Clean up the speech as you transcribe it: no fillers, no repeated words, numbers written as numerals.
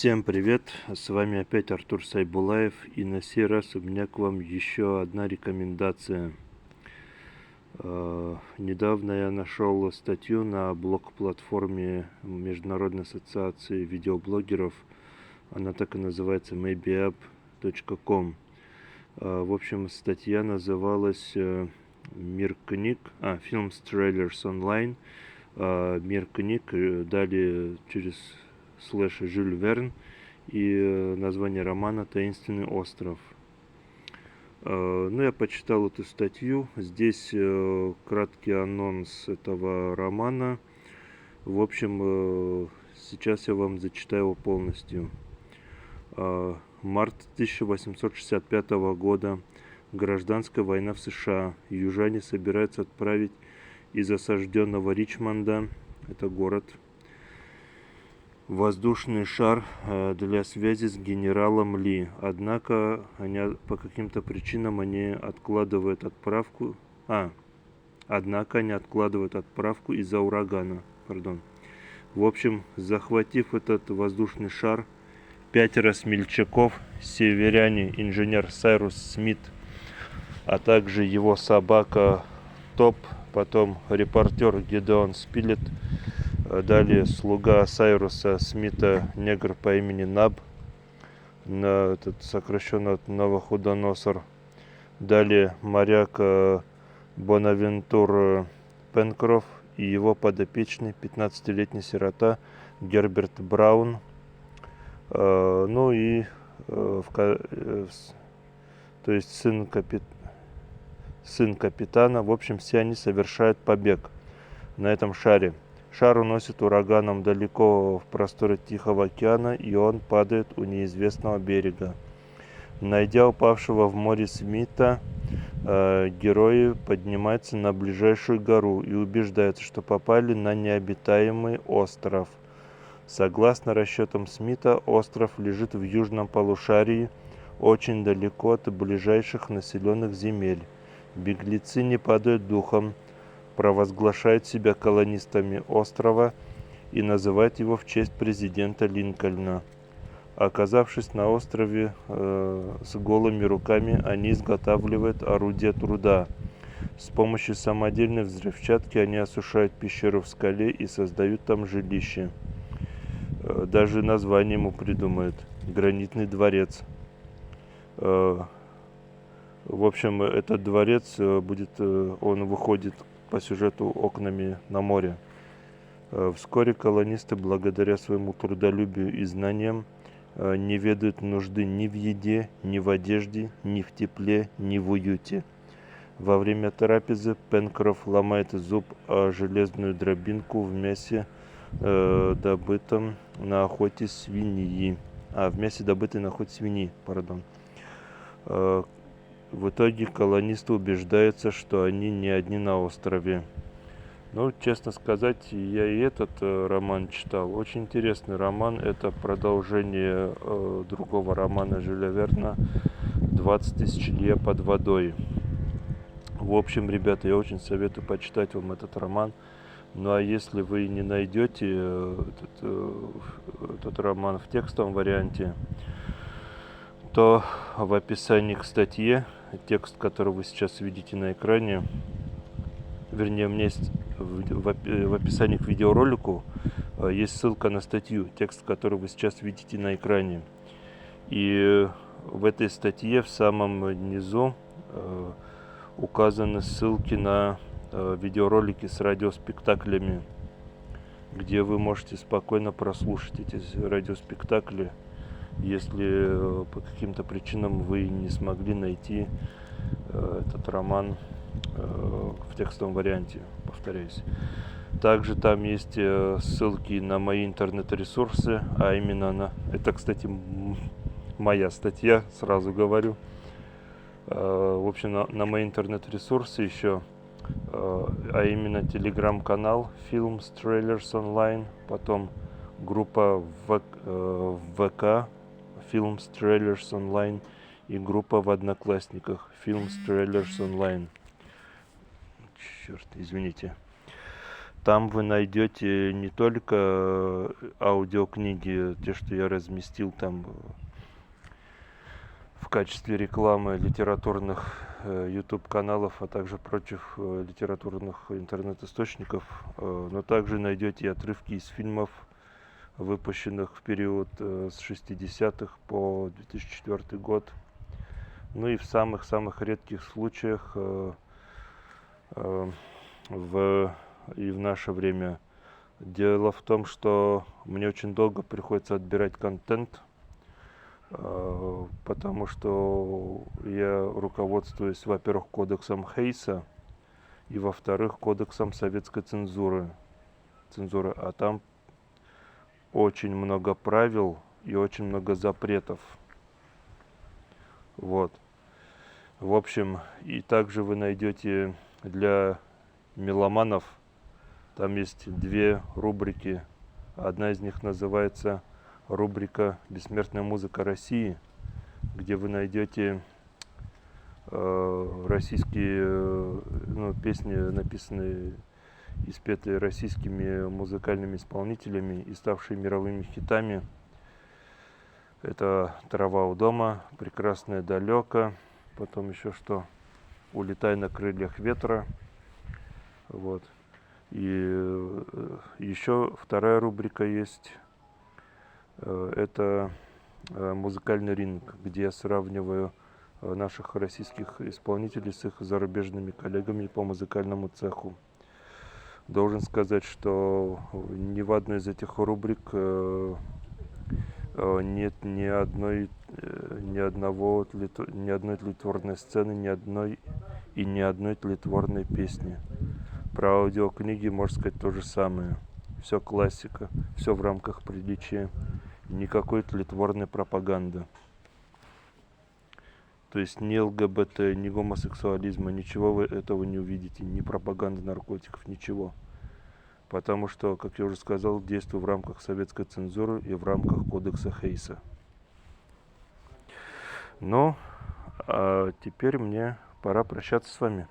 Всем привет! С вами опять Артур Сайбулаев, и на сей раз у меня к вам еще одна рекомендация. Недавно я нашел статью на блог-платформе Международной ассоциации видеоблогеров. Она так и называется maybeapp.com. В общем, статья называлась «Мир книг», Films Trailers Online, «Мир книг», далее через слэш Жюль Верн и название романа «Таинственный остров». Ну, я почитал эту статью. Здесь краткий анонс этого романа. В общем, сейчас я вам зачитаю его полностью. Март 1865 года. Гражданская война в США. Южане собираются отправить из осажденного Ричмонда, это город, воздушный шар для связи с генералом Ли. Однако по каким-то причинам они откладывают отправку. Из-за урагана. В общем, захватив этот воздушный шар, 5 смельчаков, северяне, инженер Сайрус Смит, а также его собака Топ, потом репортер Гидеон Спилет, далее слуга Сайруса Смита, негр по имени Наб, сокращенно от Навуходоносор, далее моряк Бонавентур Пенкроф и его подопечный 15-летний сирота Герберт Браун, то есть сын капитана. В общем, все они совершают побег на этом шаре. Шар уносит ураганом далеко в просторы Тихого океана, и он падает у неизвестного берега. Найдя упавшего в море Смита, герои поднимаются на ближайшую гору и убеждаются, что попали на необитаемый остров. Согласно расчетам Смита, остров лежит в южном полушарии, очень далеко от ближайших населенных земель. Беглецы не падают духом, провозглашают себя колонистами острова и называют его в честь президента Линкольна. Оказавшись на острове с голыми руками, они изготавливают орудия труда. С помощью самодельной взрывчатки они осушают пещеру в скале и создают там жилище. Даже название ему придумают — «Гранитный дворец». В общем, этот дворец он выходит по сюжету окнами на море. Вскоре колонисты, благодаря своему трудолюбию и знаниям, не ведают нужды ни в еде, ни в одежде, ни в тепле, ни в уюте. Во время трапезы Пенкроф ломает зуб о железную дробинку в мясе, добытом на охоте свиньи. В итоге колонисты убеждаются, что они не одни на острове. Ну, честно сказать, я и этот роман читал. Очень интересный роман. Это продолжение другого романа Жюля Верна «20 тысяч лье под водой». В общем, ребята, я очень советую почитать вам этот роман. Ну а если вы не найдете этот роман в текстовом варианте, то в описании к статье, текст, который вы сейчас видите на экране, вернее, у меня есть в описании к видеоролику есть ссылка на статью, текст, который вы сейчас видите на экране. И в этой статье в самом низу указаны ссылки на видеоролики с радиоспектаклями, где вы можете спокойно прослушать эти радиоспектакли, если по каким-то причинам вы не смогли найти этот роман в текстовом варианте, повторяюсь. Также там есть ссылки на мои интернет-ресурсы, а именно это, кстати, моя статья, сразу говорю. В общем, на мои интернет-ресурсы еще, а именно телеграм-канал Films Trailers Online, потом группа в ВК Films Trailers Online и группа в Одноклассниках Films Trailers Online. Черт, извините. Там вы найдете не только аудиокниги, те, что я разместил там в качестве рекламы литературных YouTube-каналов, а также прочих литературных интернет-источников, но также найдете и отрывки из фильмов, выпущенных в период с 60-х по 2004 год. Ну и в самых-самых редких случаях и в наше время. Дело в том, что мне очень долго приходится отбирать контент, потому что я руководствуюсь, во-первых, кодексом Хейса, и, во-вторых, кодексом советской цензуры. А там очень много правил и очень много запретов. Вот. В общем, и также вы найдете для меломанов, там есть две рубрики. Одна из них называется рубрика «Бессмертная музыка России», где вы найдете российские песни, написанные и спетые российскими музыкальными исполнителями и ставшие мировыми хитами. Это «Трава у дома», «Прекрасное далеко», потом еще что «Улетай на крыльях ветра». Вот. И еще вторая рубрика есть. Это музыкальный ринг, где я сравниваю наших российских исполнителей с их зарубежными коллегами по музыкальному цеху. Должен сказать, что ни в одной из этих рубрик нет ни одной тлетворной сцены, ни одной тлетворной песни. Про аудиокниги можно сказать то же самое. Все классика, все в рамках приличия. Никакой тлетворной пропаганды. То есть ни ЛГБТ, ни гомосексуализма, ничего вы этого не увидите. Ни пропаганды наркотиков, ничего. Потому что, как я уже сказал, действую в рамках советской цензуры и в рамках кодекса Хейса. Ну, а теперь мне пора прощаться с вами.